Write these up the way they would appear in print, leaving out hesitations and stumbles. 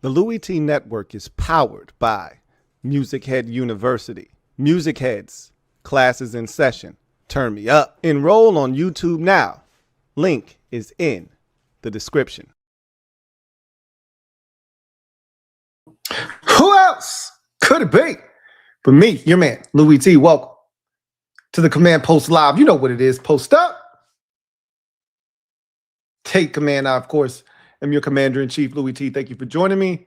The LouieTeeNetwork is powered by MusicHead University. MusicHeads, classes in session. Turn me up. Enroll on YouTube now. Link is in the description. Who else could it be but me, your man, Louie T? Welcome to the Command Post Live. You know what it is. Post up. Take command. I, of course, am your Commander-in-Chief, Louie T. Thank you for joining me.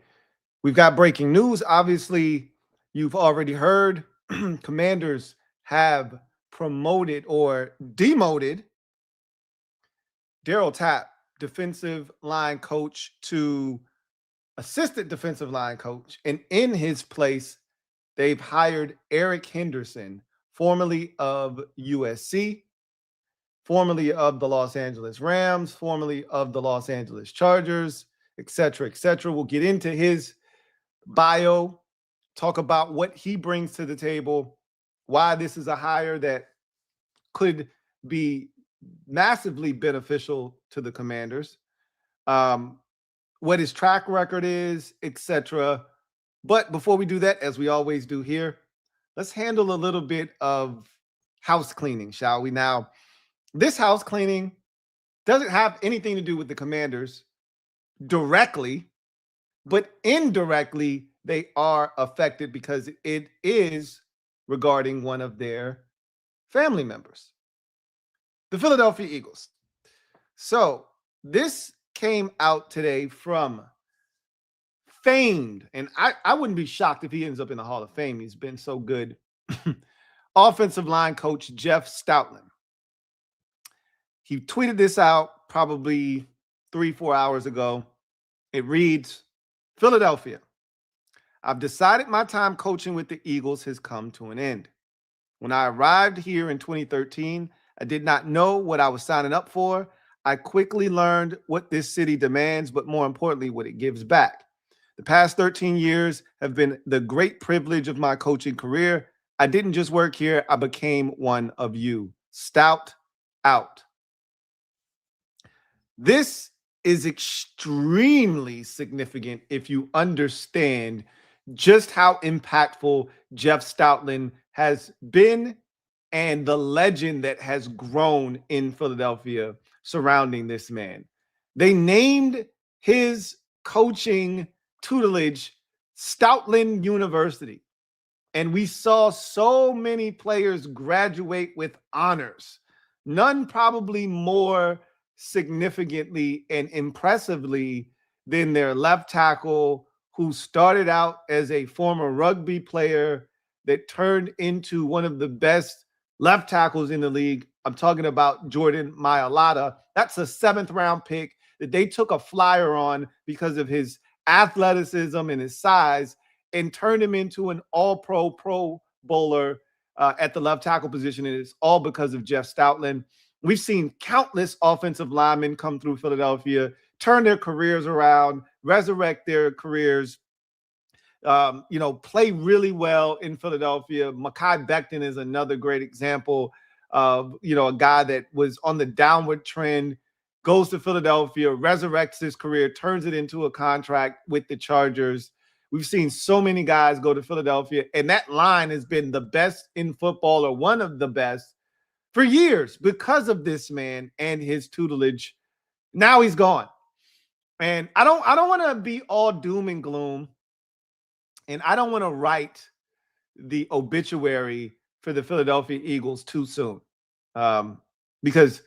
We've got breaking news. Obviously, you've already heard Commanders have promoted or demoted Darryl Tapp, defensive line coach, to assistant defensive line coach. And in his place, they've hired Eric Henderson, formerly of USC, formerly of the Los Angeles Rams, formerly of the Los Angeles Chargers, et cetera, et cetera. We'll get into his bio, talk about what he brings to the table, why this is a hire that could be massively beneficial to the Commanders, what his track record is, etc. But before we do that, as we always do here, let's handle a little bit of house cleaning, shall we? Now, this house cleaning doesn't have anything to do with the Commanders directly, but indirectly, they are affected because it is regarding one of their family members, the Philadelphia Eagles. So this came out today from famed, and I wouldn't be shocked if he ends up in the Hall of Fame. He's been so good. Offensive line coach Jeff Stoutland. He tweeted this out probably 3-4 hours ago. It reads, Philadelphia, I've decided my time coaching with the Eagles has come to an end. When I arrived here in 2013, I did not know what I was signing up for. I quickly learned what this city demands, but more importantly, what it gives back. The past 13 years have been the great privilege of my coaching career. I didn't just work here. I became one of you. Stout out. This is extremely significant if you understand just how impactful Jeff Stoutland has been and the legend that has grown in Philadelphia surrounding this man. They named his coaching tutelage Stoutland University, and we saw so many players graduate with honors, none probably more significantly and impressively than their left tackle, who started out as a former rugby player that turned into one of the best left tackles in the league. I'm talking about Jordan Mailata. That's a 7th round pick that they took a flyer on because of his athleticism and his size, and turned him into an all-pro Pro Bowler at the left tackle position. And it's all because of Jeff Stoutland. We've seen countless offensive linemen come through Philadelphia, turn their careers around, resurrect their careers, play really well in Philadelphia. Mekhi Becton is another great example of, a guy that was on the downward trend, goes to Philadelphia, resurrects his career, turns it into a contract with the Chargers. We've seen so many guys go to Philadelphia, and that line has been the best in football, or one of the best, for years because of this man and his tutelage. Now he's gone. And I don't want to be all doom and gloom. And I don't want to write the obituary for the Philadelphia Eagles too soon. Because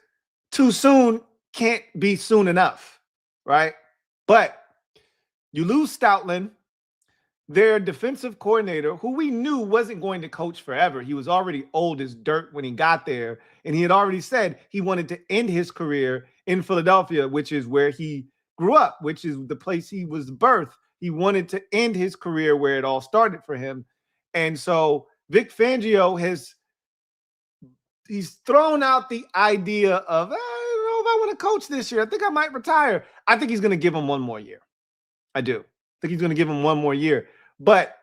too soon can't be soon enough, right? But you lose Stoutland, their defensive coordinator, who we knew wasn't going to coach forever. He was already old as dirt when he got there, and he had already said he wanted to end his career in Philadelphia, which is where he grew up, which is the place he was birthed. He wanted to end his career where it all started for him. And so Vic Fangio he's thrown out the idea of, I don't know if I want to coach this year. I think I might retire. I think he's going to give him one more year. I do. I think he's going to give him one more year. But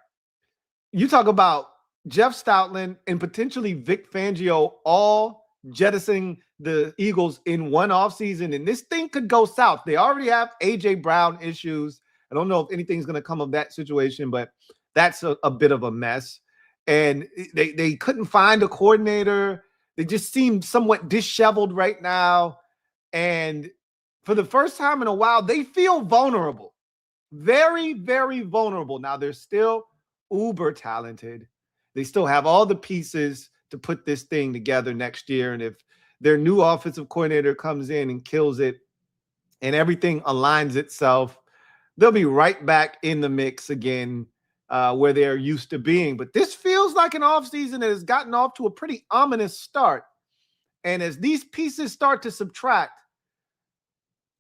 you talk about Jeff Stoutland and potentially Vic Fangio all jettisoning the Eagles in one offseason, and this thing could go south. They already have A.J. Brown issues. I don't know if anything's going to come of that situation, but that's a bit of a mess. And they couldn't find a coordinator. They just seem somewhat disheveled right now. And for the first time in a while, they feel vulnerable. Very, very vulnerable. Now, they're still uber talented. They still have all the pieces to put this thing together next year. And if their new offensive coordinator comes in and kills it and everything aligns itself, they'll be right back in the mix again where they're used to being. But this feels like an offseason that has gotten off to a pretty ominous start. And as these pieces start to subtract,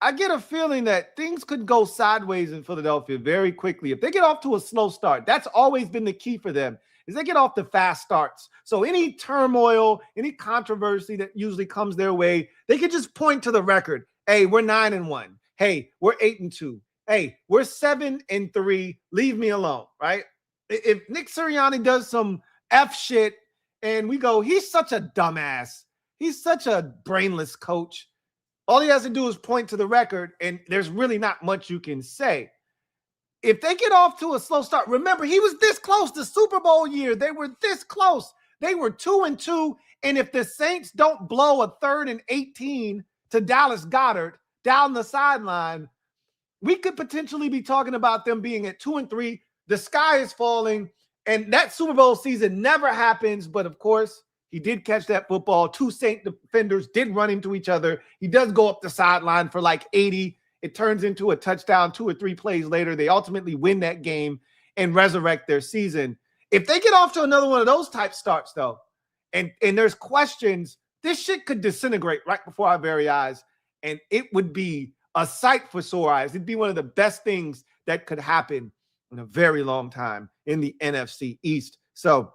I get a feeling that things could go sideways in Philadelphia very quickly. If they get off to a slow start, that's always been the key for them, is they get off to fast starts. So any turmoil, any controversy that usually comes their way, they can just point to the record. Hey, we're 9-1. Hey, we're 8-2. Hey, we're 7-3. Leave me alone, right? If Nick Sirianni does some F shit and we go, he's such a dumbass, he's such a brainless coach, all he has to do is point to the record, and there's really not much you can say. If they get off to a slow start, remember, he was this close the Super Bowl year. They were this close. They were 2-2, and if the Saints don't blow a 3rd and 18 to Dallas Goedert down the sideline, we could potentially be talking about them being at 2-3. The sky is falling, and that Super Bowl season never happens, but of course, he did catch that football. 2 Saint defenders did run into each other. He does go up the sideline for like 80. It turns into a touchdown 2 or 3 plays later. They ultimately win that game and resurrect their season. If they get off to another one of those type starts, though, and there's questions, this shit could disintegrate right before our very eyes, and it would be a sight for sore eyes. It'd be one of the best things that could happen in a very long time in the NFC East. So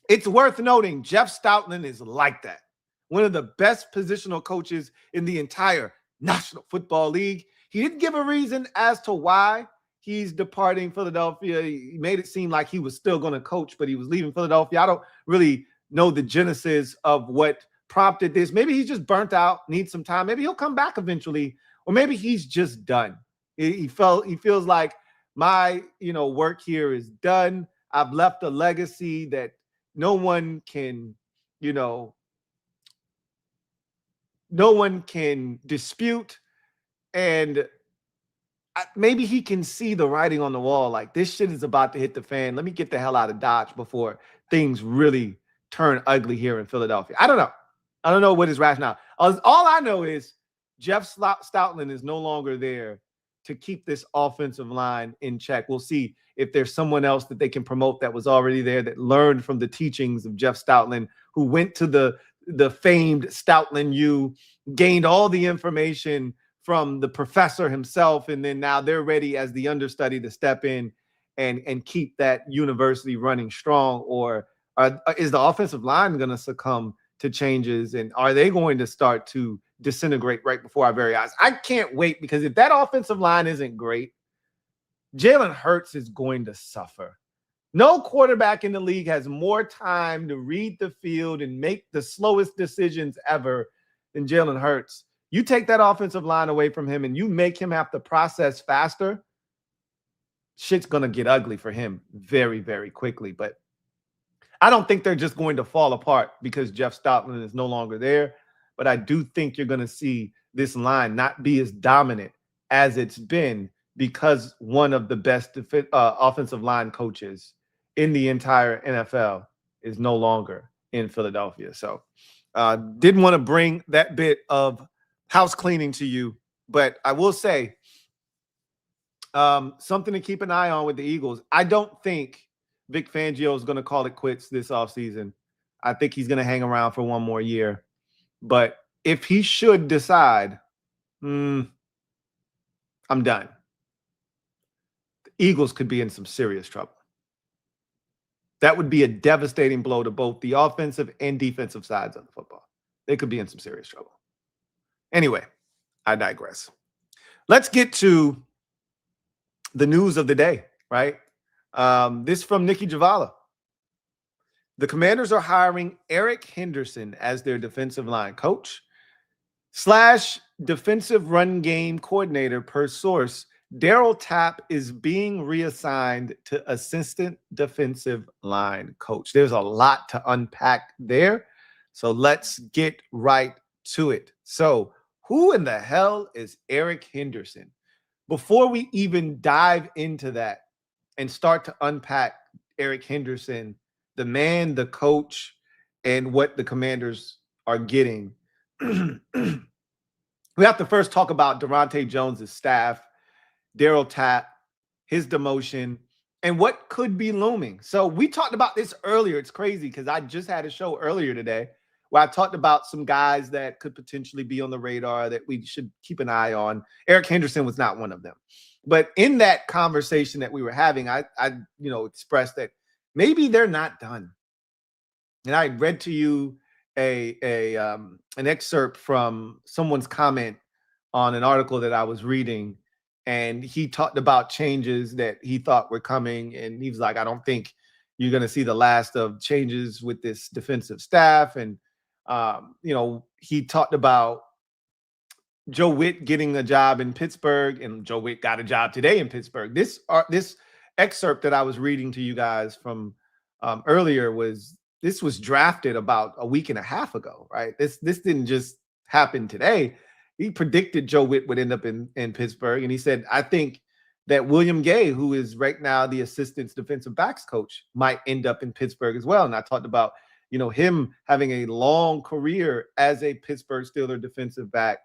it's worth noting Jeff Stoutland is like that. One of the best positional coaches in the entire National Football League. He didn't give a reason as to why he's departing Philadelphia. He made it seem like he was still going to coach, but he was leaving Philadelphia. I don't really know the genesis of what prompted this. Maybe he's just burnt out, needs some time. Maybe he'll come back eventually, or maybe he's just done. He feels like my work here is done. I've left a legacy that no one can dispute. And maybe he can see the writing on the wall. Like, this shit is about to hit the fan. Let me get the hell out of Dodge before things really turn ugly here in Philadelphia. I don't know. I don't know what his rationale. All I know is Jeff Stoutland is no longer there to keep this offensive line in check. We'll see if there's someone else that they can promote that was already there, that learned from the teachings of Jeff Stoutland, who went to the famed Stoutland U, gained all the information from the professor himself, and then now they're ready as the understudy to step in and keep that university running strong. Or is the offensive line going to succumb to changes, and are they going to start to disintegrate right before our very eyes? I can't wait, because if that offensive line isn't great, Jalen Hurts is going to suffer. No quarterback in the league has more time to read the field and make the slowest decisions ever than Jalen Hurts. You take that offensive line away from him and you make him have to process faster, shit's going to get ugly for him very, very quickly. But I don't think they're just going to fall apart because Jeff Stoutland is no longer there. But I do think you're going to see this line not be as dominant as it's been, because one of the best offensive line coaches in the entire NFL is no longer in Philadelphia. So didn't want to bring that bit of house cleaning to you, but I will say something to keep an eye on with the Eagles. I don't think Vic Fangio is going to call it quits this offseason. I think he's going to hang around for one more year. But if he should decide, I'm done, the Eagles could be in some serious trouble. That would be a devastating blow to both the offensive and defensive sides of the football. They could be in some serious trouble. Anyway, I digress. Let's get to the news of the day, right? This from Nikki Javala. The Commanders are hiring Eric Henderson as their defensive line coach / defensive run game coordinator, per source. Darryl Tapp is being reassigned to assistant defensive line coach. There's a lot to unpack there. So let's get right to it. So, who in the hell is Eric Henderson? Before we even dive into that and start to unpack Eric Henderson, the man, the coach, and what the Commanders are getting, we have to first talk about Daronte Jones' staff, Darryl Tapp, his demotion, and what could be looming. So we talked about this earlier. It's crazy because I just had a show earlier today where I talked about some guys that could potentially be on the radar that we should keep an eye on. Eric Henderson was not one of them. But in that conversation that we were having, I expressed that maybe they're not done. And I read to you an excerpt from someone's comment on an article that I was reading, and he talked about changes that he thought were coming, and he was like, I don't think you're going to see the last of changes with this defensive staff. And he talked about Joe Witt getting a job in Pittsburgh, and Joe Witt got a job today in Pittsburgh. This excerpt that I was reading to you guys from earlier was drafted about a week and a half ago, right? This didn't just happen today. He predicted Joe Witt would end up in Pittsburgh, and he said, I think that William Gay, who is right now the assistant defensive backs coach, might end up in Pittsburgh as well. And I talked about, him having a long career as a Pittsburgh Steelers defensive back,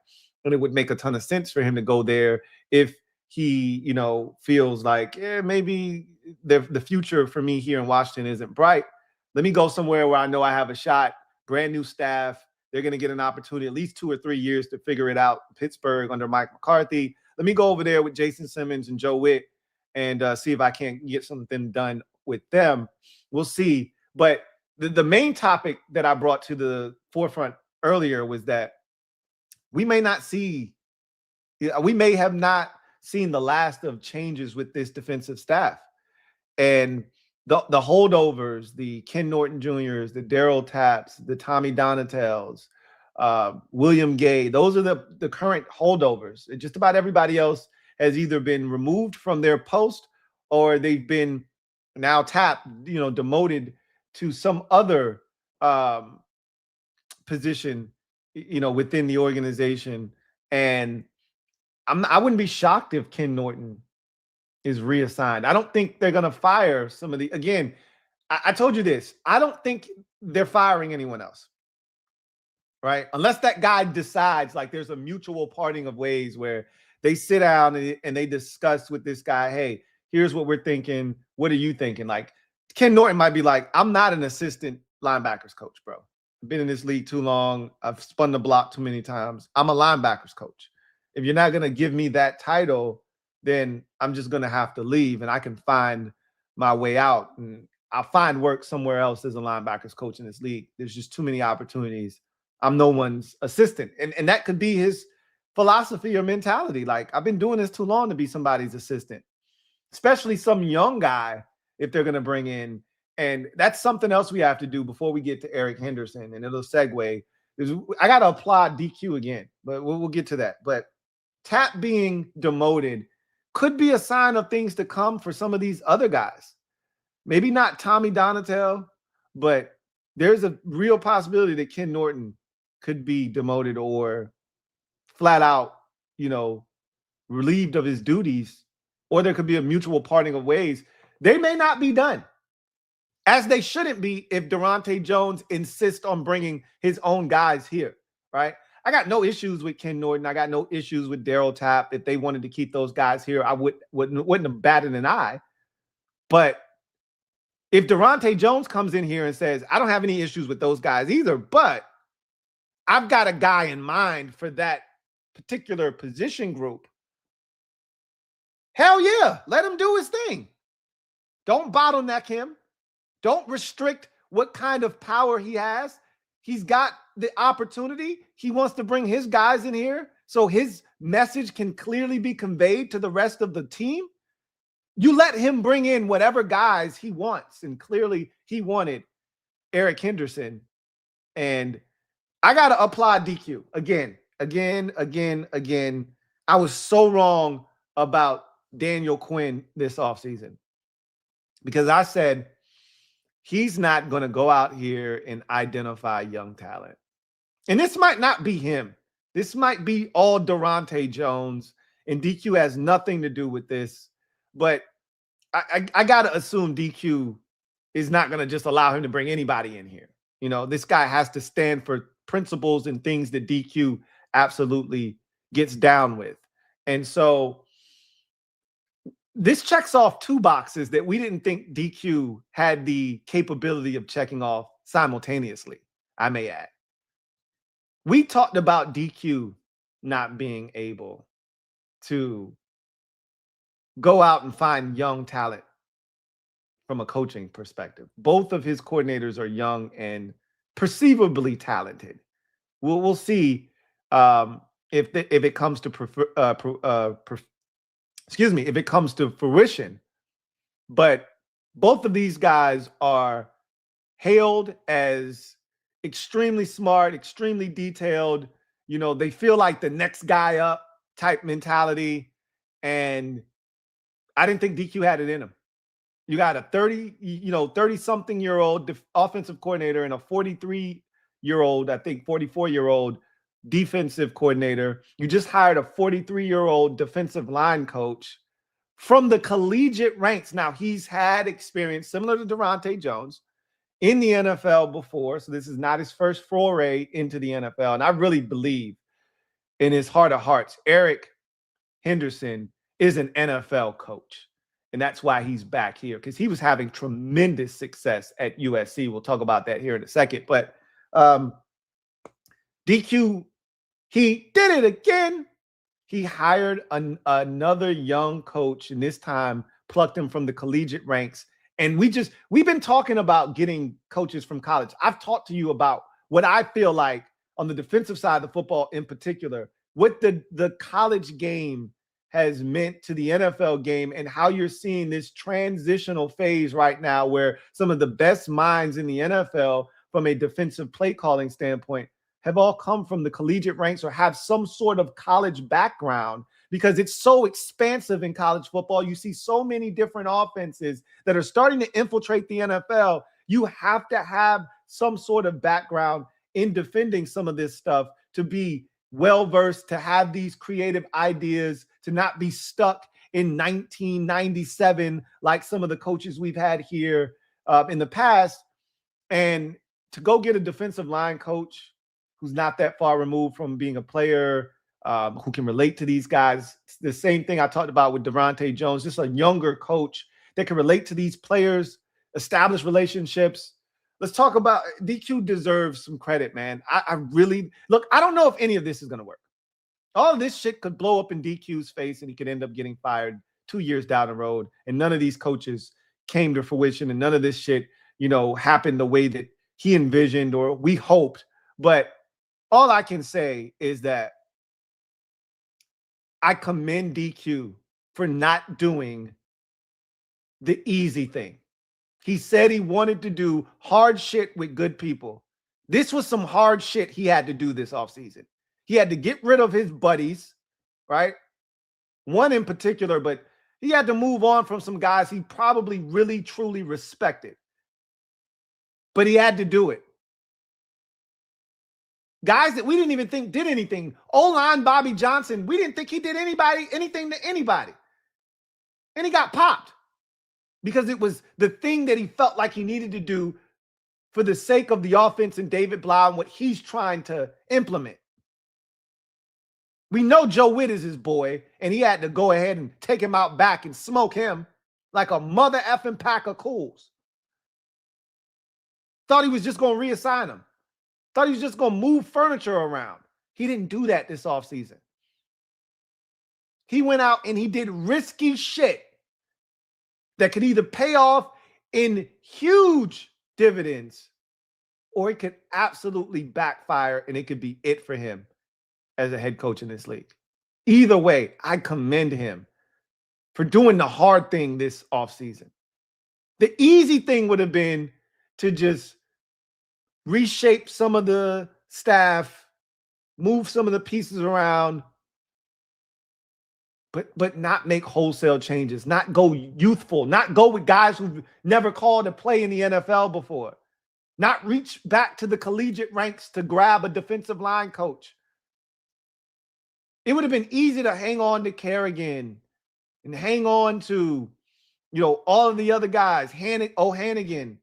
and it would make a ton of sense for him to go there if he, feels like maybe the future for me here in Washington isn't bright. Let me go somewhere where I know I have a shot, brand new staff. They're going to get an opportunity at least 2 or 3 years to figure it out. Pittsburgh under Mike McCarthy. Let me go over there with Jason Simmons and Joe Witt and see if I can't get something done with them. We'll see. But the main topic that I brought to the forefront earlier was that we may have not seen the last of changes with this defensive staff. And the holdovers, the Ken Norton Jr.'s, the Darryl Tapps, the Tommy Donatell's, William Gay, those are the current holdovers. Just about everybody else has either been removed from their post or they've been now demoted to some other position, within the organization. And I wouldn't be shocked if Ken Norton is reassigned. I don't think they're going to fire some of the, again, I told you this, I don't think they're firing anyone else, right? Unless that guy decides, like, there's a mutual parting of ways where they sit down and they discuss with this guy, hey, here's what we're thinking. What are you thinking? Like, Ken Norton might be like, I'm not an assistant linebackers coach, bro. I've been in this league too long. I've spun the block too many times. I'm a linebackers coach. If you're not going to give me that title, then I'm just going to have to leave, and I can find my way out, and I'll find work somewhere else as a linebackers coach in this league. There's just too many opportunities. I'm no one's assistant. And that could be his philosophy or mentality. Like, I've been doing this too long to be somebody's assistant, especially some young guy if they're going to bring in. And that's something else we have to do before we get to Eric Henderson, and it'll segue. I got to applaud DQ again, but we'll get to that. But Tapp being demoted could be a sign of things to come for some of these other guys. Maybe not Tommy Donatell, but there's a real possibility that Ken Norton could be demoted or flat out, relieved of his duties, or there could be a mutual parting of ways. They may not be done, as they shouldn't be if Daronte Jones insists on bringing his own guys here, right? I got no issues with Ken Norton. I got no issues with Darryl Tapp. If they wanted to keep those guys here, I wouldn't have batted an eye. But if Daronte Jones comes in here and says, I don't have any issues with those guys either, but I've got a guy in mind for that particular position group, hell yeah, let him do his thing. Don't bottleneck him. Don't restrict what kind of power he has. He's got the opportunity. He wants to bring his guys in here so his message can clearly be conveyed to the rest of the team. You let him bring in whatever guys he wants. And clearly he wanted Eric Henderson. And I got to applaud DQ again. I was so wrong about Daniel Quinn this offseason, because I said he's not going to go out here and identify young talent. And this might not be him. This might be all Durante Jones, and DQ has nothing to do with this. But I got to assume DQ is not going to just allow him to bring anybody in here. You know, this guy has to stand for principles and things that DQ absolutely gets down with. And so this checks off two boxes that we didn't think DQ had the capability of checking off simultaneously, I may add. We talked about DQ not being able to go out and find young talent from a coaching perspective. Both of his coordinators are young and perceivably talented. We'll see if it comes to if it comes to fruition. But both of these guys are hailed as extremely smart, extremely detailed. You know, they feel like the next guy up type mentality. And I didn't think DQ had it in him. You got a 30-something-year-old offensive coordinator and a 43-year-old, I think 44-year-old defensive coordinator. You just hired a 43-year-old defensive line coach from the collegiate ranks. Now, he's had experience similar to Durante Jones in the NFL before, so this is not his first foray into the NFL. And I really believe in his heart of hearts, Eric Henderson is an NFL coach. And that's why he's back here, because he was having tremendous success at USC. We'll talk about that here in a second. But DQ, he did it again. He hired another young coach, and this time plucked him from the collegiate ranks. And we've been talking about getting coaches from college. I've talked to you about what I feel like on the defensive side of the football in particular, what the college game has meant to the NFL game, and how you're seeing this transitional phase right now where some of the best minds in the NFL from a defensive play calling standpoint have all come from the collegiate ranks or have some sort of college background, because it's so expansive in college football. You see so many different offenses that are starting to infiltrate the NFL. You have to have some sort of background in defending some of this stuff to be well-versed, to have these creative ideas, to not be stuck in 1997 like some of the coaches we've had here in the past, and to go get a defensive line coach who's not that far removed from being a player, who can relate to these guys. It's the same thing I talked about with Durante Jones, just a younger coach that can relate to these players, establish relationships. Let's talk about DQ deserves some credit, man. I really look, I don't know if any of this is going to work. All of this shit could blow up in DQ's face and he could end up getting fired 2 years down the road. And none of these coaches came to fruition, and none of this shit, happened the way that he envisioned or we hoped. But all I can say is that I commend DQ for not doing the easy thing. He said he wanted to do hard shit with good people. This was some hard shit he had to do this offseason. He had to get rid of his buddies, right? One in particular, but he had to move on from some guys he probably really, truly respected. But he had to do it. Guys that we didn't even think did anything. O-line Bobby Johnson, we didn't think he did anything to anybody. And he got popped because it was the thing that he felt like he needed to do for the sake of the offense and David Blau and what he's trying to implement. We know Joe Witt is his boy, and he had to go ahead and take him out back and smoke him like a mother effing pack of cools. Thought he was just going to reassign him. Thought he was just going to move furniture around. He didn't do that this offseason. He went out and he did risky shit that could either pay off in huge dividends or it could absolutely backfire, and it could be it for him as a head coach in this league. Either way, I commend him for doing the hard thing this offseason. The easy thing would have been to just reshape some of the staff, move some of the pieces around, but not make wholesale changes, not go youthful, not go with guys who've never called a play in the NFL before, not reach back to the collegiate ranks to grab a defensive line coach. It would have been easy to hang on to Kerrigan and hang on to, all of the other guys, O'Hannigan,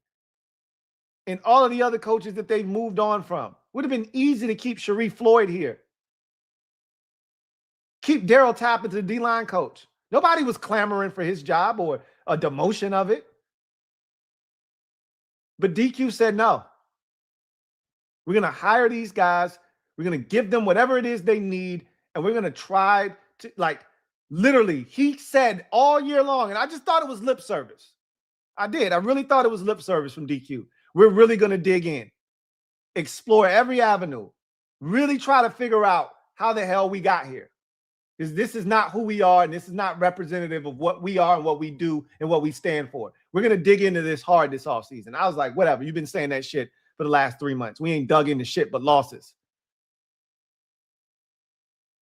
and all of the other coaches that they've moved on from. Would have been easy to keep Sharif Floyd here. Keep Darryl Tapp as the D-line coach. Nobody was clamoring for his job or a demotion of it. But DQ said, no. We're going to hire these guys. We're going to give them whatever it is they need. And we're going to try to, literally, he said all year long, and I just thought it was lip service. I did. I really thought it was lip service from DQ. We're really going to dig in, explore every avenue, really try to figure out how the hell we got here. Because this is not who we are, and this is not representative of what we are and what we do and what we stand for. We're going to dig into this hard this offseason. I was like, whatever. You've been saying that shit for the last 3 months. We ain't dug into shit but losses.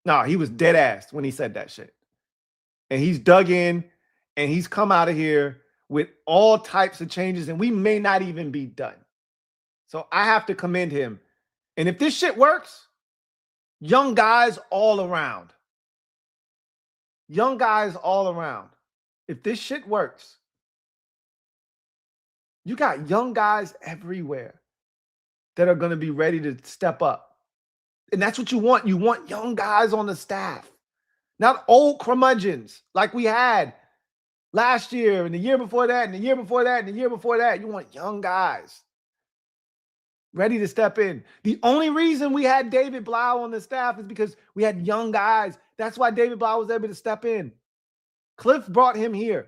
No, he was dead ass when he said that shit. And he's dug in, and he's come out of here with all types of changes, and we may not even be done. So I have to commend him. And if this shit works, young guys all around. Young guys all around. If this shit works, you got young guys everywhere that are going to be ready to step up. And that's what you want. You want young guys on the staff, not old curmudgeons like we had last year and the year before that and the year before that and the year before that. You want young guys ready to step in. The only reason we had David Blau on the staff is because we had young guys. That's why David Blau was able to step in. Cliff brought him here.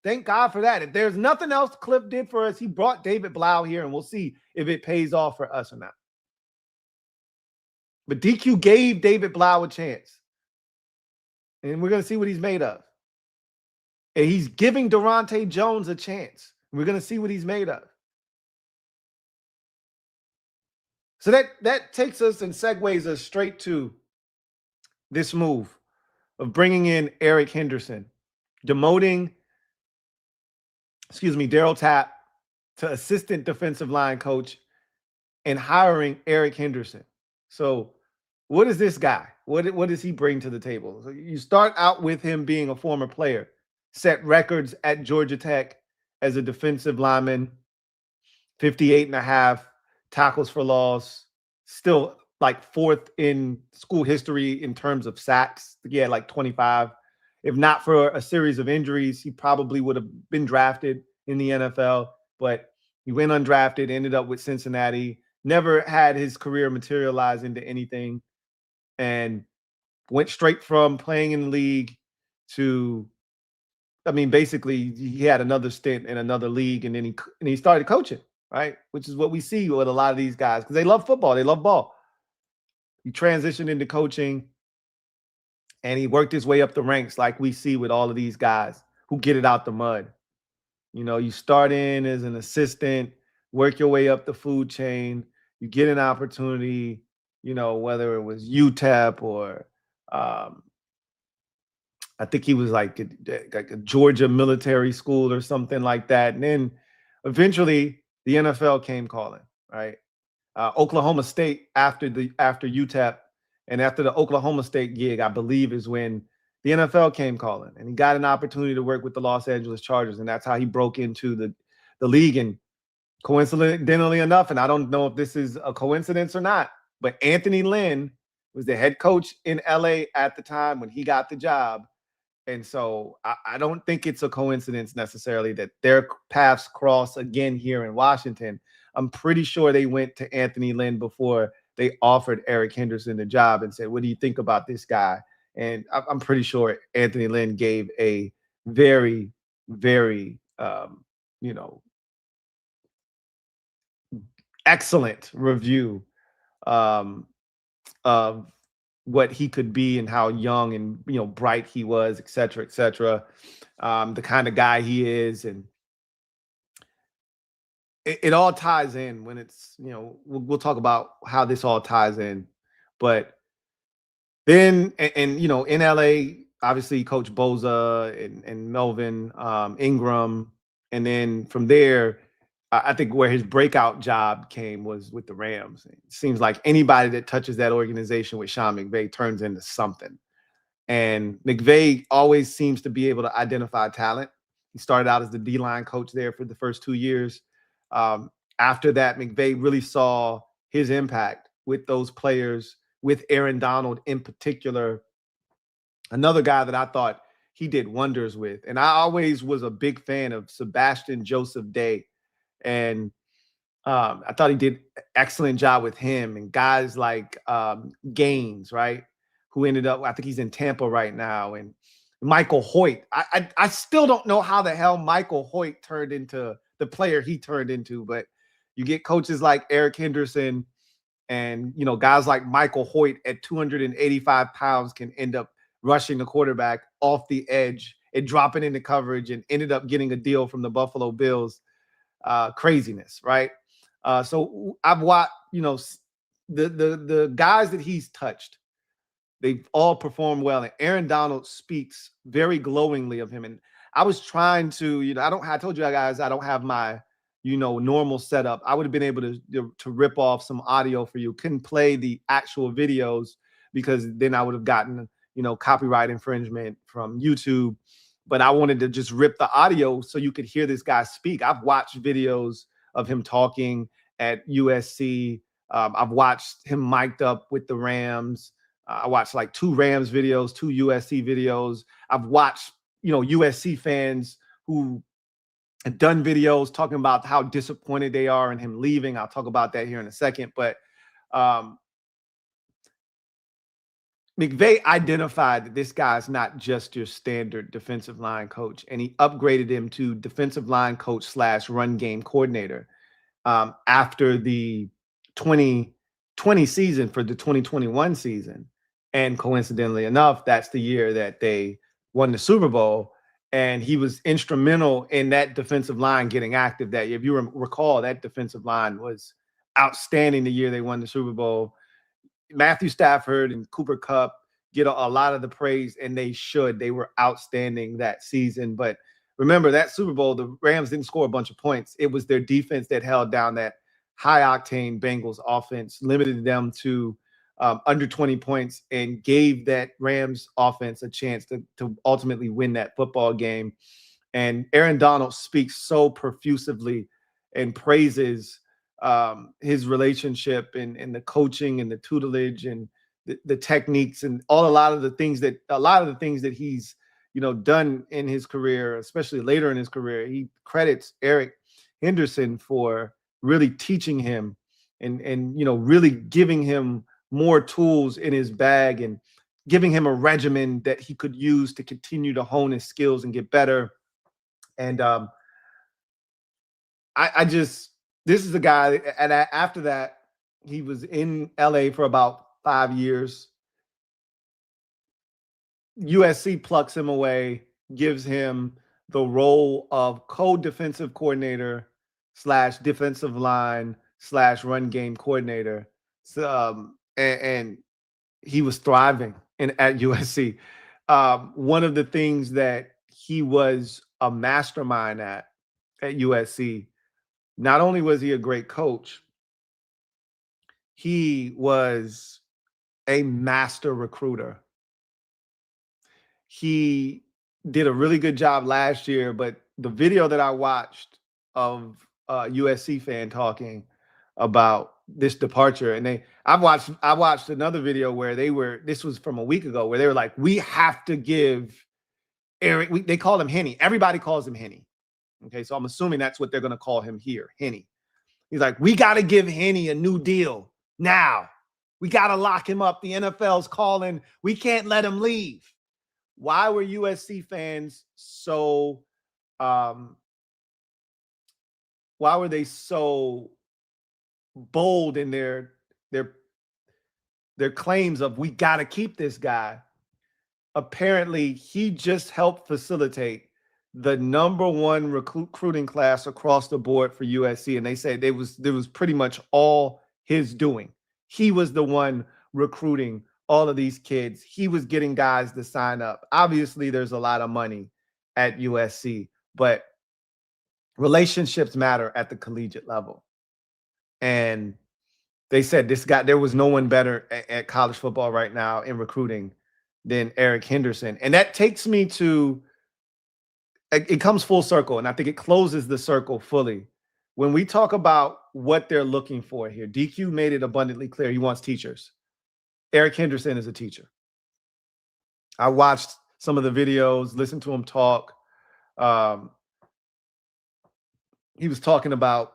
Thank God for that. If there's nothing else Cliff did for us, he brought David Blau here, and we'll see if it pays off for us or not. But DQ gave David Blau a chance. And we're going to see what he's made of. And he's giving Durante Jones a chance. We're going to see what he's made of. So that takes us and segues us straight to this move of bringing in Eric Henderson, demoting, Darryl Tapp to assistant defensive line coach and hiring Eric Henderson. So what is this guy? What does he bring to the table? So you start out with him being a former player, set records at Georgia Tech as a defensive lineman, 58.5 tackles for loss, still like fourth in school history in terms of sacks. He had like 25. If not for a series of injuries, he probably would have been drafted in the NFL, but he went undrafted, ended up with Cincinnati, never had his career materialize into anything, and went straight from playing in the league to, basically he had another stint in another league, and then he started coaching, right? Which is what we see with a lot of these guys, because they love football, they love ball. He transitioned into coaching, and he worked his way up the ranks like we see with all of these guys who get it out the mud. You start in as an assistant, work your way up the food chain, you get an opportunity, whether it was UTEP or I think he was like a Georgia military school or something like that. And then eventually the NFL came calling, right? Oklahoma State after UTEP, and after the Oklahoma State gig, I believe, is when the NFL came calling, and he got an opportunity to work with the Los Angeles Chargers, and that's how he broke into the league. And coincidentally enough, and I don't know if this is a coincidence or not, but Anthony Lynn was the head coach in LA at the time when he got the job. And so I don't think it's a coincidence necessarily that their paths cross again here in Washington. I'm pretty sure they went to Anthony Lynn before they offered Eric Henderson the job and said, what do you think about this guy? And I'm pretty sure Anthony Lynn gave a very, very, excellent review of what he could be and how young and, bright he was, et cetera, the kind of guy he is. And it all ties in when it's, we'll talk about how this all ties in. But Then, and you know, in LA, obviously Coach Boza and Melvin Ingram. And then from there, I think where his breakout job came was with the Rams. It seems like anybody that touches that organization with Sean McVay turns into something. And McVay always seems to be able to identify talent. He started out as the D-line coach there for the first 2 years. After that, McVay really saw his impact with those players, with Aaron Donald in particular. Another guy that I thought he did wonders with. And I always was a big fan of Sebastian Joseph Day. And I thought he did an excellent job with him and guys like Gaines, right? Who ended up, I think he's in Tampa right now. And Michael Hoyt. I still don't know how the hell Michael Hoyt turned into the player he turned into, but you get coaches like Eric Henderson and, you know, guys like Michael Hoyt at 285 pounds can end up rushing the quarterback off the edge and dropping into coverage and ended up getting a deal from the Buffalo Bills. Craziness, right? So I've watched, you know, the guys that he's touched, they've all performed well. And Aaron Donald speaks very glowingly of him. And I was trying to, you know, I told you guys, I don't have my, you know, normal setup. I would have been able to rip off some audio for you. Couldn't play the actual videos because then I would have gotten, you know, copyright infringement from YouTube. But I wanted to just rip the audio so you could hear this guy speak. I've watched videos of him talking at USC. I've watched him mic'd up with the Rams. I watched like 2 Rams videos, 2 USC videos. I've watched, you know, USC fans who have done videos talking about how disappointed they are in him leaving. I'll talk about that here in a second. But McVay identified that this guy's not just your standard defensive line coach, and he upgraded him to defensive line coach / run game coordinator after the 2020 season for the 2021 season. And coincidentally enough, that's the year that they won the Super Bowl. And he was instrumental in that defensive line getting active that year. If you recall, that defensive line was outstanding the year they won the Super Bowl. Matthew Stafford and Cooper Kupp get a lot of the praise, and they should. They were outstanding that season. But remember, that Super Bowl, the Rams didn't score a bunch of points. It was their defense that held down that high-octane Bengals offense, limited them to under 20 points, and gave that Rams offense a chance to ultimately win that football game. And Aaron Donald speaks so profusively and praises his relationship and the coaching and the tutelage and the techniques and a lot of the things that he's, you know, done in his career, especially later in his career. He credits Eric Henderson for really teaching him and you know, really giving him more tools in his bag and giving him a regimen that he could use to continue to hone his skills and get better. And this is a guy, and after that, he was in LA for about 5 years. USC plucks him away, gives him the role of co-defensive coordinator / defensive line / run game coordinator. So, and he was thriving at USC. One of the things that he was a mastermind at USC, not only was he a great coach, he was a master recruiter. He did a really good job last year, but the video that I watched of a USC fan talking about this departure, and I watched another video where this was from a week ago, where they were like, we have to give Eric, they called him Henny. Everybody calls him Henny. Okay, so I'm assuming that's what they're going to call him here, Henny. He's like, we got to give Henny a new deal now. We got to lock him up. The NFL's calling. We can't let him leave. Why were USC fans so why were they so bold in their claims of, we got to keep this guy? Apparently, he just helped facilitate the #1 recruiting class across the board for USC. And they said there was pretty much all his doing. He was the one recruiting all of these kids. He was getting guys to sign up. Obviously, there's a lot of money at USC, but relationships matter at the collegiate level. And they said there was no one better at college football right now in recruiting than Eric Henderson. And that takes me to, it comes full circle, and I think it closes the circle fully. When we talk about what they're looking for here, DQ made it abundantly clear he wants teachers. Eric Henderson is a teacher. I watched some of the videos, listened to him talk. He was talking about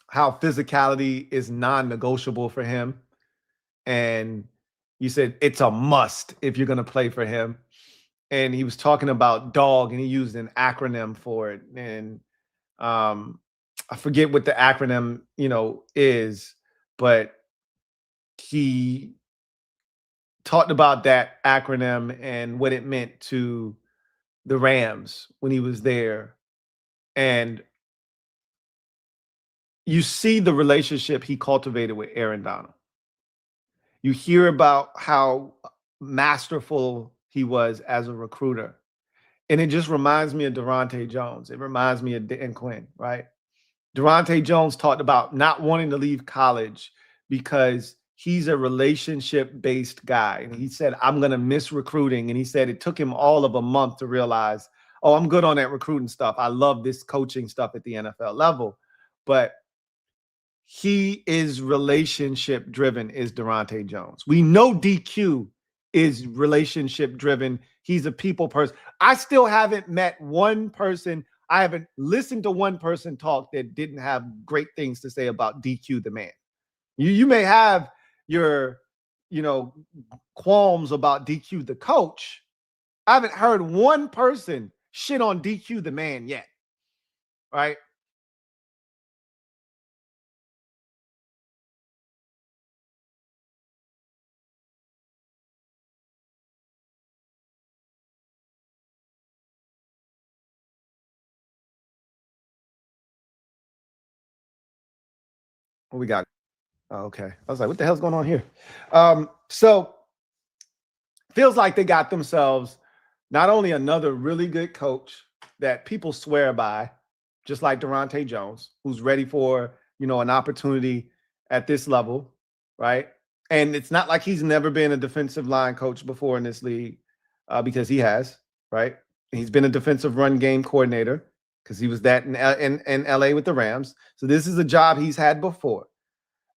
how physicality is non-negotiable for him. And you said it's a must if you're going to play for him. And he was talking about dog, and he used an acronym for it. And I forget what the acronym, is, but he talked about that acronym and what it meant to the Rams when he was there. And you see the relationship he cultivated with Aaron Donald. You hear about how masterful he was as a recruiter. And it just reminds me of Durante Jones. It reminds me of Dan Quinn, right? Durante Jones talked about not wanting to leave college because he's a relationship-based guy. And he said, I'm going to miss recruiting. And he said it took him all of a month to realize, oh, I'm good on that recruiting stuff. I love this coaching stuff at the NFL level. But he is relationship-driven, is Durante Jones. We know DQ is relationship-driven. He's a people person. I still haven't met one person. I haven't listened to one person talk that didn't have great things to say about DQ the man. You may have your, qualms about DQ the coach. I haven't heard one person shit on DQ the man yet, right? What we got? Oh, okay. I was like, what the hell's going on here? So feels like they got themselves not only another really good coach that people swear by, just like Durante Jones, who's ready for, an opportunity at this level, right? And it's not like he's never been a defensive line coach before in this league, because he has, right? He's been a defensive run game coordinator because he was that in LA with the Rams. So this is a job he's had before.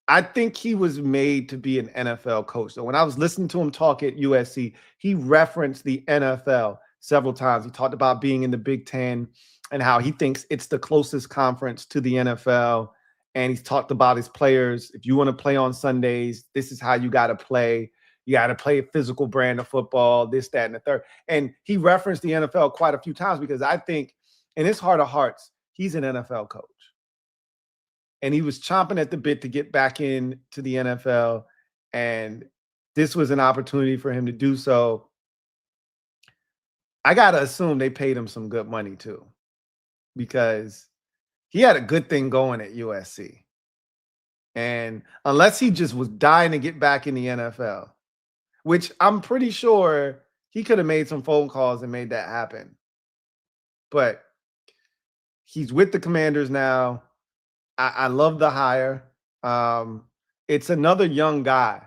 I think he was made to be an NFL coach. So when I was listening to him talk at USC, he referenced the NFL several times. He talked about being in the Big Ten and how he thinks it's the closest conference to the NFL. And he's talked about his players. If you want to play on Sundays, this is how you got to play. You got to play a physical brand of football, this, that, and the third. And he referenced the NFL quite a few times because I think in his heart of hearts, he's an NFL coach. And he was chomping at the bit to get back into the NFL. And this was an opportunity for him to do so. I got to assume they paid him some good money too, because he had a good thing going at USC. And unless he just was dying to get back in the NFL, which I'm pretty sure he could have made some phone calls and made that happen. But he's with the Commanders now. I love the hire. It's another young guy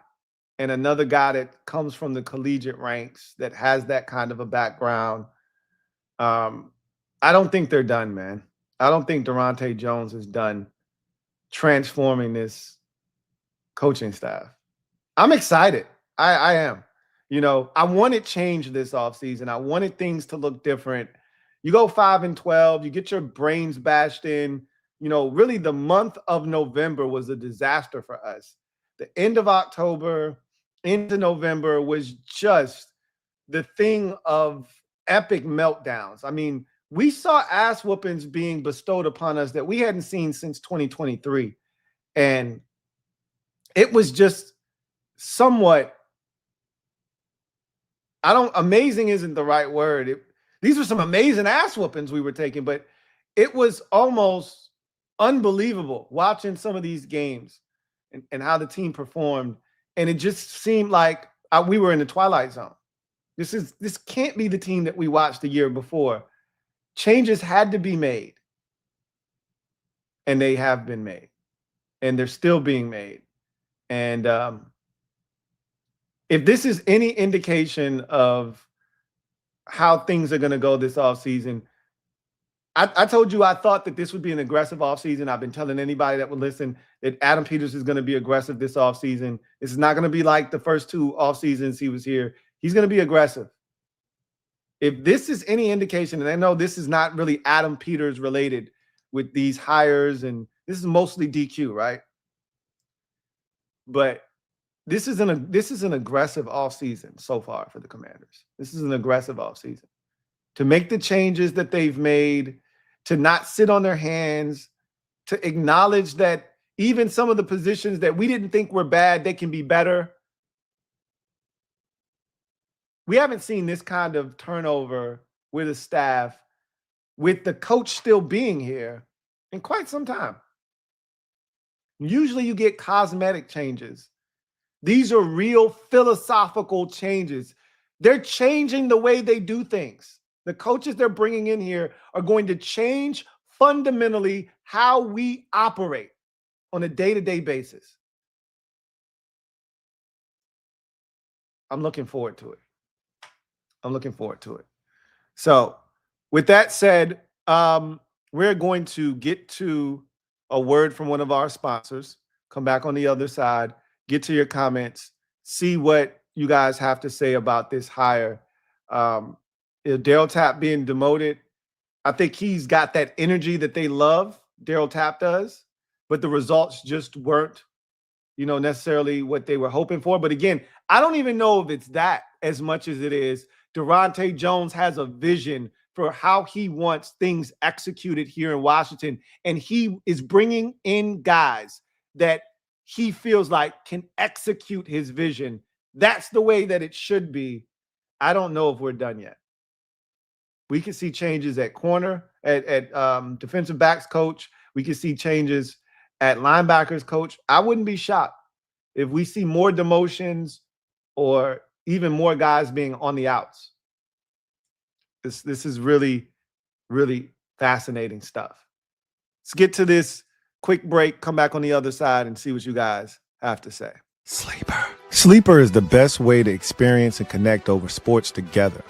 and another guy that comes from the collegiate ranks that has that kind of a background. I don't think they're done, man. I don't think Durante Jones is done transforming this coaching staff. I'm excited. I am. I wanted change this offseason. I wanted things to look different. You go 5-12, you get your brains bashed in. Really the month of November was a disaster for us. The end of October into November was just the thing of epic meltdowns. I mean, we saw ass whoopings being bestowed upon us that we hadn't seen since 2023. And it was just somewhat, amazing isn't the right word. These were some amazing ass whoopings we were taking, but it was almost unbelievable watching some of these games and how the team performed. And it just seemed like we were in the twilight zone. This can't be the team that we watched the year before. Changes had to be made, and they have been made, and they're still being made. And if this is any indication of how things are going to go this offseason, I told you I thought that this would be an aggressive offseason. I've been telling anybody that would listen that Adam Peters is going to be aggressive this offseason. This is not going to be like the first two off seasons he was here. He's going to be aggressive. If this is any indication, and I know this is not really Adam Peters related with these hires, and this is mostly DQ, right? But this is an aggressive offseason so far for the Commanders. This is an aggressive offseason. To make the changes that they've made, to not sit on their hands, to acknowledge that even some of the positions that we didn't think were bad, they can be better. We haven't seen this kind of turnover with a staff, with the coach still being here, in quite some time. Usually you get cosmetic changes. These are real philosophical changes. They're changing the way they do things. The coaches they're bringing in here are going to change fundamentally how we operate on a day-to-day basis. I'm looking forward to it. I'm looking forward to it. So with that said, we're going to get to a word from one of our sponsors, come back on the other side, get to your comments, see what you guys have to say about this hire. Darryl Tapp being demoted, I think he's got that energy that they love. Darryl Tapp does, but the results just weren't, necessarily what they were hoping for. But again, I don't even know if it's that as much as it is Durante Jones has a vision for how he wants things executed here in Washington, and he is bringing in guys that he feels like can execute his vision. That's the way that it should be. I don't know if we're done yet. We can see changes at corner, at defensive backs coach. We can see changes at linebackers coach. I wouldn't be shocked if we see more demotions or even more guys being on the outs. This is really, really fascinating stuff. Let's get to this quick break, come back on the other side and see what you guys have to say. Sleeper. Sleeper is the best way to experience and connect over sports together.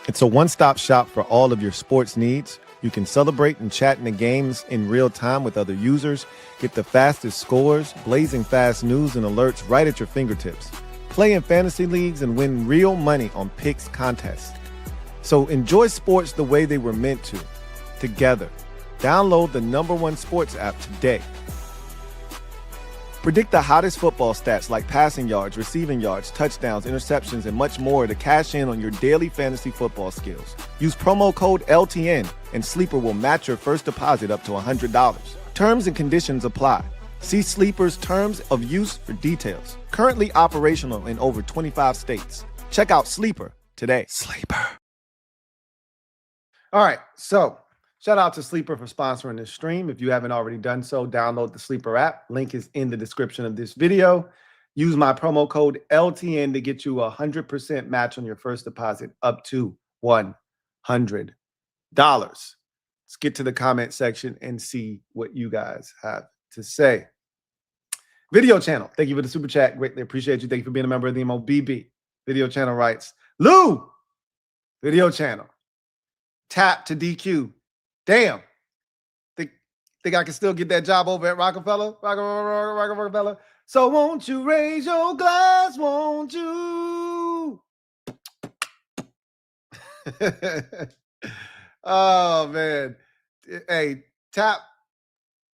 It's a one-stop shop for all of your sports needs. You can celebrate and chat in the games in real time with other users, get the fastest scores, blazing fast news and alerts right at your fingertips. Play in fantasy leagues and win real money on picks contests. So enjoy sports the way they were meant to, together. Download the #1 sports app today. Predict the hottest football stats like passing yards, receiving yards, touchdowns, interceptions, and much more to cash in on your daily fantasy football skills. Use promo code LTN and Sleeper will match your first deposit up to $100. Terms and conditions apply. See Sleeper's terms of use for details. Currently operational in over 25 states. Check out Sleeper today. Sleeper. All right, so shout out to Sleeper for sponsoring this stream. If you haven't already done so, download the Sleeper app. Link is in the description of this video. Use my promo code LTN to get you a 100% match on your first deposit up to $100. Let's get to the comment section and see what you guys have to say. Video channel, thank you for the super chat. Greatly appreciate you. Thank you for being a member of the MOBB. Video channel writes, Lou, video channel. Tap to DQ. Damn. Think I can still get that job over at Rockefeller? Rockefeller. So won't you raise your glass, won't you? Oh, man. Hey, Tap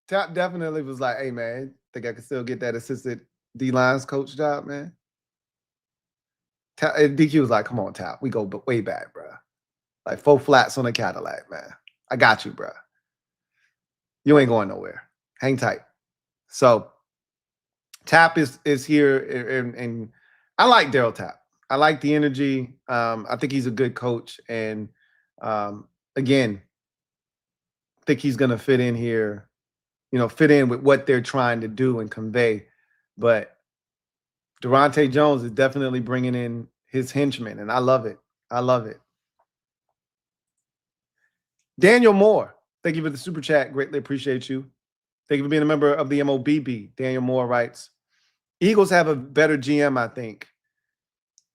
definitely was like, hey, man, think I can still get that assistant D-lines coach job, man? DQ was like, come on, Tap. We go way back, bro. Like 4 flats on a Cadillac, man. I got you, bro. You ain't going nowhere. Hang tight. So Tapp is here, and I like Darryl Tapp. I like the energy. I think he's a good coach, and again, I think he's going to fit in here. Fit in with what they're trying to do and convey. But Durante Jones is definitely bringing in his henchmen, and I love it. I love it. Daniel Moore, thank you for the super chat. Greatly appreciate you. Thank you for being a member of the MOBB. Daniel Moore writes, Eagles have a better GM, I think.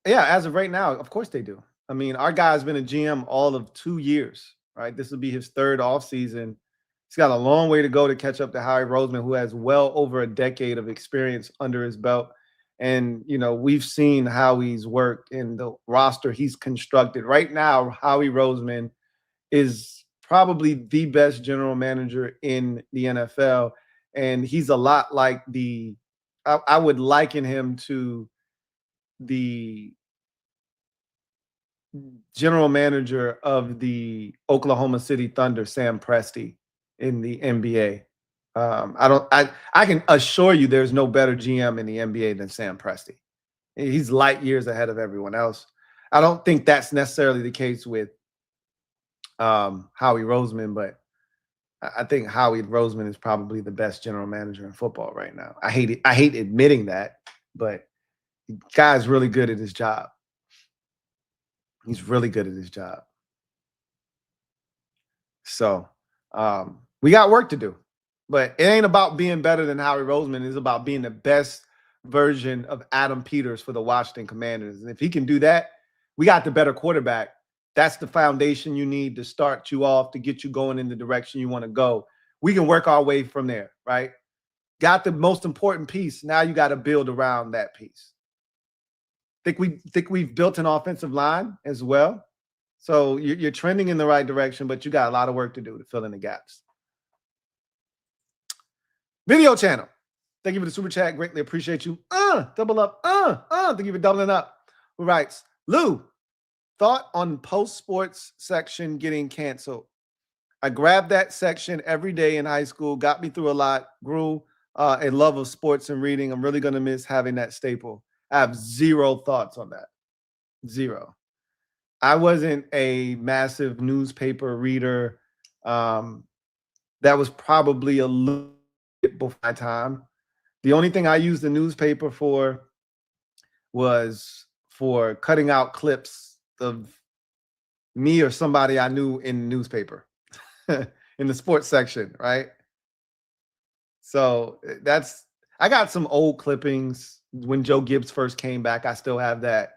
Yeah, as of right now, of course they do. I mean, our guy's been a GM all of 2 years, right? This will be his third offseason. He's got a long way to go to catch up to Howie Roseman, who has well over a decade of experience under his belt. And, you know, we've seen how he's worked in the roster he's constructed. Right now, Howie Roseman is probably the best general manager in the NFL. And he's a lot like I would liken him to the general manager of the Oklahoma City Thunder, Sam Presti, in the NBA. I can assure you there's no better GM in the NBA than Sam Presti. He's light years ahead of everyone else. I don't think that's necessarily the case with Howie Roseman, but I think Howie Roseman is probably the best general manager in football right now. I hate admitting that, but the guy's really good at his job. He's really good at his job. So we got work to do, but it ain't about being better than Howie Roseman. It's about being the best version of Adam Peters for the Washington Commanders. And if he can do that, we got the better quarterback. That's the foundation you need to start you off, to get you going in the direction you want to go. We can work our way from there, right? Got the most important piece. Now you got to build around that piece. Think we've built an offensive line as well. So you're trending in the right direction, but you got a lot of work to do to fill in the gaps. Video channel. Thank you for the super chat. Greatly appreciate you. Double up. Thank you for doubling up. Who writes, Lou, thought on post-sports section getting canceled. I grabbed that section every day in high school, got me through a lot, grew a love of sports and reading. I'm really going to miss having that staple. I have zero thoughts on that. Zero. I wasn't a massive newspaper reader. That was probably a little bit before my time. The only thing I used the newspaper for was for cutting out clips of me or somebody I knew in the newspaper in the sports section, right? So I got some old clippings when Joe Gibbs first came back. I still have that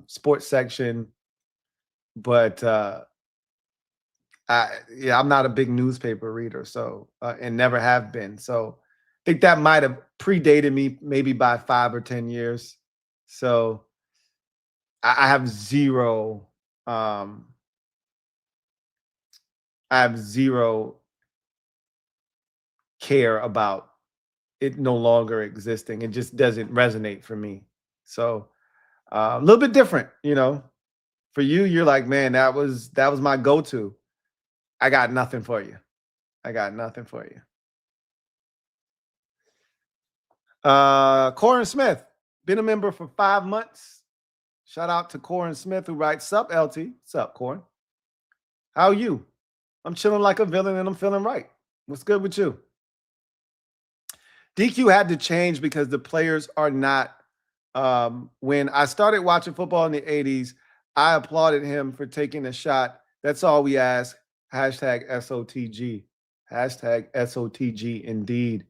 sports section, but I'm not a big newspaper reader, so and never have been. So I think that might have predated me maybe by 5 or 10 years. So I have zero. I have zero care about it no longer existing. It just doesn't resonate for me. So a little bit different, you know. For you, you're like, man, that was my go-to. I got nothing for you. I got nothing for you. Corin Smith, been a member for 5 months. Shout out to Corin Smith, who writes, sup, LT? Sup, Corin? How are you? I'm chilling like a villain and I'm feeling right. What's good with you? DQ had to change because the players are not. When I started watching football in the 80s, I applauded him for taking a shot. That's all we ask. Hashtag SOTG. Hashtag SOTG indeed.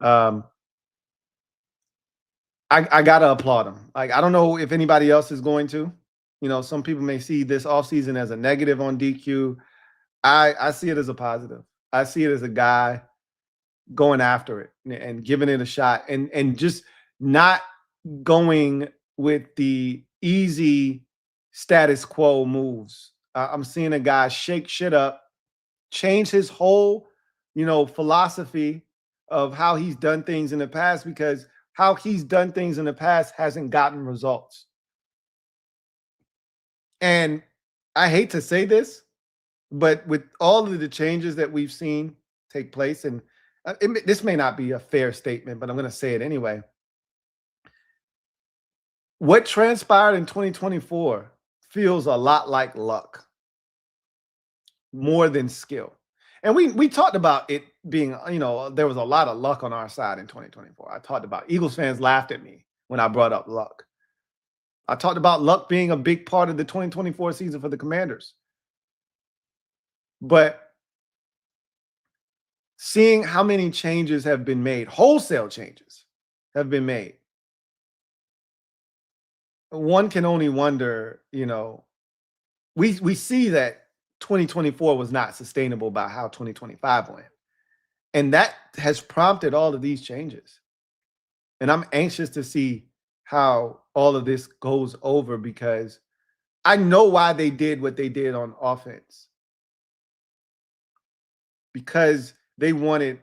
I got to applaud him. Like, I don't know if anybody else is going to. You know, some people may see this offseason as a negative on DQ. I see it as a positive. I see it as a guy going after it and giving it a shot and just not going with the easy status quo moves. I'm seeing a guy shake shit up, change his whole, philosophy of how he's done things in the past, because how he's done things in the past hasn't gotten results. And I hate to say this, but with all of the changes that we've seen take place, and this may not be a fair statement, but I'm going to say it anyway. What transpired in 2024 feels a lot like luck more than skill. And we talked about it being, there was a lot of luck on our side in 2024. I talked about Eagles fans laughed at me when I brought up luck. I talked about luck being a big part of the 2024 season for the Commanders. But seeing how many changes have been made, wholesale changes have been made, one can only wonder, we see that 2024 was not sustainable by how 2025 went. And that has prompted all of these changes. And I'm anxious to see how all of this goes over, because I know why they did what they did on offense. Because they wanted,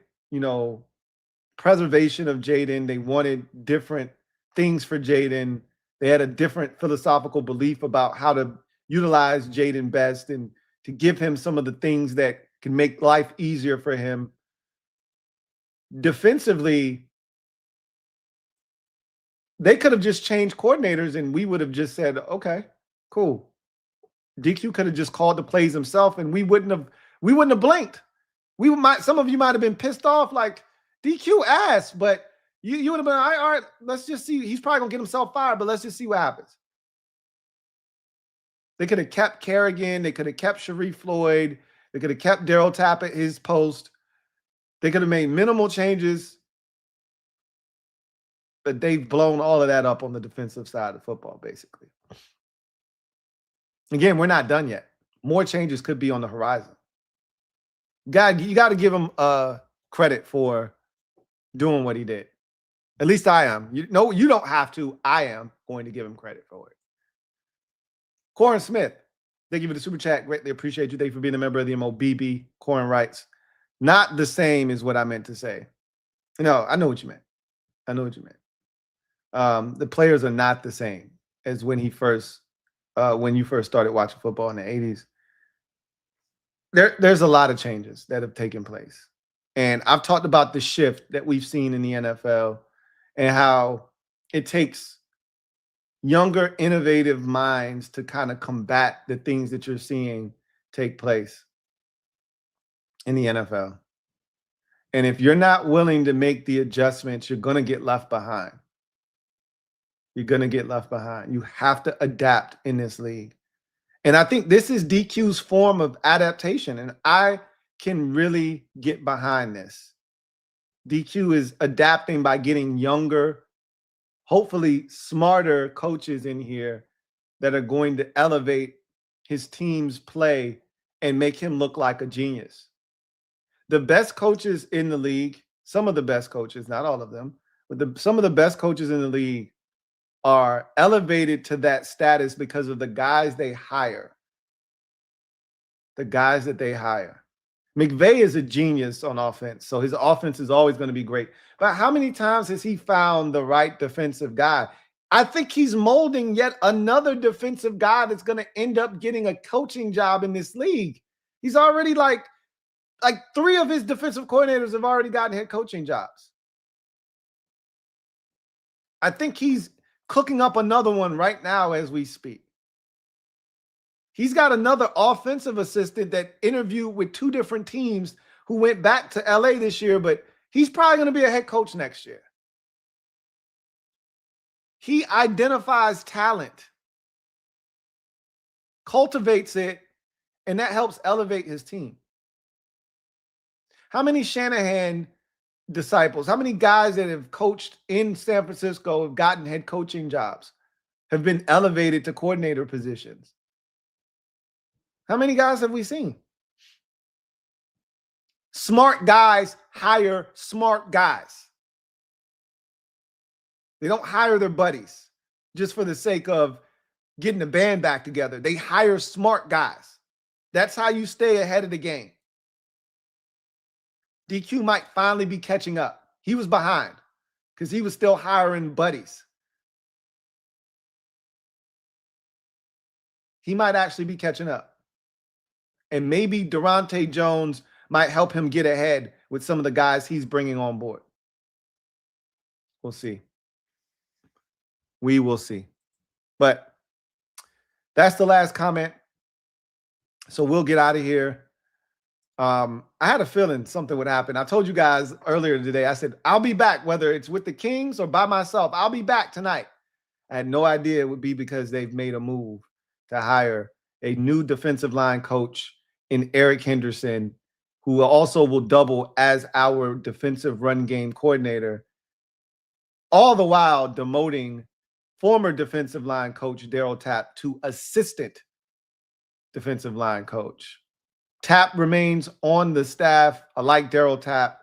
preservation of Jaden. They wanted different things for Jaden. They had a different philosophical belief about how to utilize Jaden best and to give him some of the things that can make life easier for him. Defensively, they could have just changed coordinators and we would have just said, okay, cool. DQ could have just called the plays himself and we wouldn't have blinked. Some of you might have been pissed off like DQ asked, but you would have been, all right, let's just see. He's probably gonna get himself fired, but let's just see what happens. They could have kept Kerrigan, they could have kept Sharif Floyd, they could have kept Darryl Tapp at his post. They could have made minimal changes. But they've blown all of that up on the defensive side of football, basically. Again, we're not done yet. More changes could be on the horizon. You got to give him credit for doing what he did. At least I am. You don't have to. I am going to give him credit for it. Corin Smith, thank you for the super chat. Greatly appreciate you. Thank you for being a member of the MOBB. Corin writes, not the same is what I meant to say. No, I know what you meant. I know what you meant. The players are not the same as when you first started watching football in the 80s. There's a lot of changes that have taken place. And I've talked about the shift that we've seen in the NFL and how it takes younger, innovative minds to kind of combat the things that you're seeing take place in the NFL. And if you're not willing to make the adjustments, you're going to get left behind. You're going to get left behind. You have to adapt in this league. And I think this is DQ's form of adaptation. And I can really get behind this. DQ is adapting by getting younger, hopefully smarter coaches in here that are going to elevate his team's play and make him look like a genius. The best coaches in the league, some of the best coaches, not all of them, but some of the best coaches in the league are elevated to that status because of the guys they hire. The guys that they hire. McVay is a genius on offense, so his offense is always going to be great. But how many times has he found the right defensive guy? I think he's molding yet another defensive guy that's going to end up getting a coaching job in this league. He's already like 3 of his defensive coordinators have already gotten head coaching jobs. I think he's cooking up another one right now as we speak. He's got another offensive assistant that interviewed with 2 different teams who went back to LA this year, but he's probably going to be a head coach next year. He identifies talent, cultivates it, and that helps elevate his team. How many Shanahan disciples, how many guys that have coached in San Francisco have gotten head coaching jobs, have been elevated to coordinator positions? How many guys have we seen? Smart guys hire smart guys. They don't hire their buddies just for the sake of getting the band back together. They hire smart guys. That's how you stay ahead of the game. DQ might finally be catching up. He was behind because he was still hiring buddies. He might actually be catching up. And maybe Durante Jones might help him get ahead with some of the guys he's bringing on board. We'll see. We will see. But that's the last comment. So we'll get out of here. I had a feeling something would happen. I told you guys earlier today, I said, I'll be back, whether it's with the Kings or by myself. I'll be back tonight. I had no idea it would be because they've made a move to hire a new defensive line coach in Eric Henderson, who also will double as our defensive run game coordinator, all the while demoting former defensive line coach Darryl Tapp to assistant defensive line coach. Tapp remains on the staff. I like Darryl Tapp,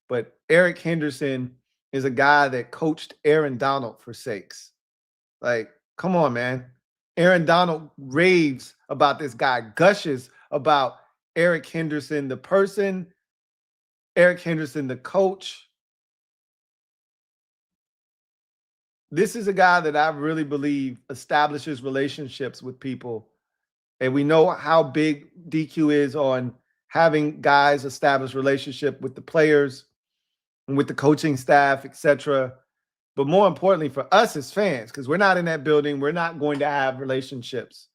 but Eric Henderson is a guy that coached Aaron Donald for sakes. Like, come on, man. Aaron Donald raves about this guy, gushes about Eric Henderson, the person, Eric Henderson, the coach. This is a guy that I really believe establishes relationships with people. And we know how big DQ is on having guys establish relationship with the players and with the coaching staff, etc. But more importantly for us as fans, because we're not in that building, we're not going to have relationships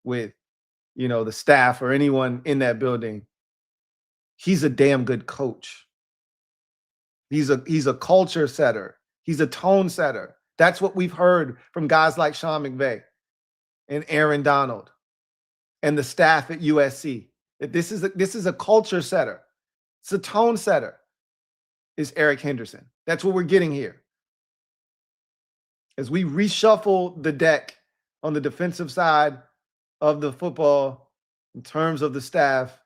with, the staff or anyone in that building. He's a damn good coach. He's a culture setter. He's a tone setter. That's what we've heard from guys like Sean McVay and Aaron Donald and the staff at USC. That this is a culture setter. It's a tone setter. Is Eric Henderson. That's what we're getting here. As we reshuffle the deck on the defensive side of the football in terms of the staff,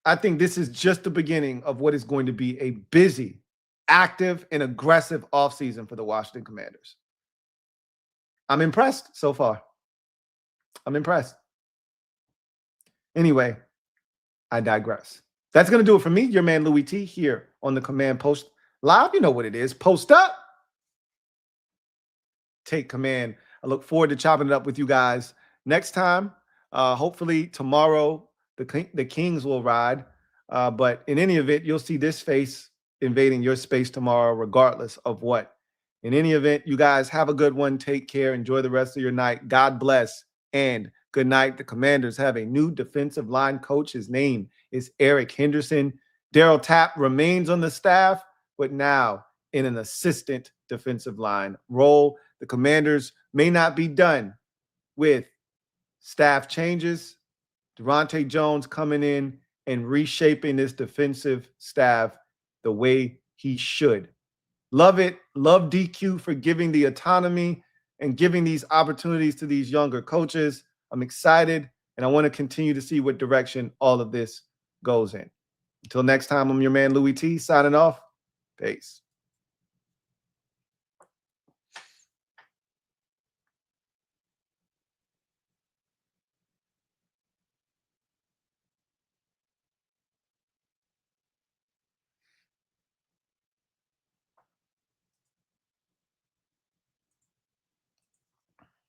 I think this is just the beginning of what is going to be a busy, active, and aggressive offseason for the Washington Commanders. I'm impressed so far. I'm impressed. Anyway, I digress. That's going to do it for me, your man Louie T, here on the Command Post Live. You know what it is. Post up. Take command. I look forward to chopping it up with you guys next time. Hopefully tomorrow the Kings will ride. But in any event, you'll see this face invading your space tomorrow, regardless of what. In any event, you guys have a good one. Take care. Enjoy the rest of your night. God bless and good night. The Commanders have a new defensive line coach. His name is Eric Henderson. Darryl Tapp remains on the staff, but now in an assistant defensive line role. The Commanders may not be done with staff changes. Durante Jones coming in and reshaping this defensive staff the way he should. Love it. Love DQ for giving the autonomy and giving these opportunities to these younger coaches. I'm excited, and I want to continue to see what direction all of this goes in. Until next time, I'm your man Louie T, signing off. Peace.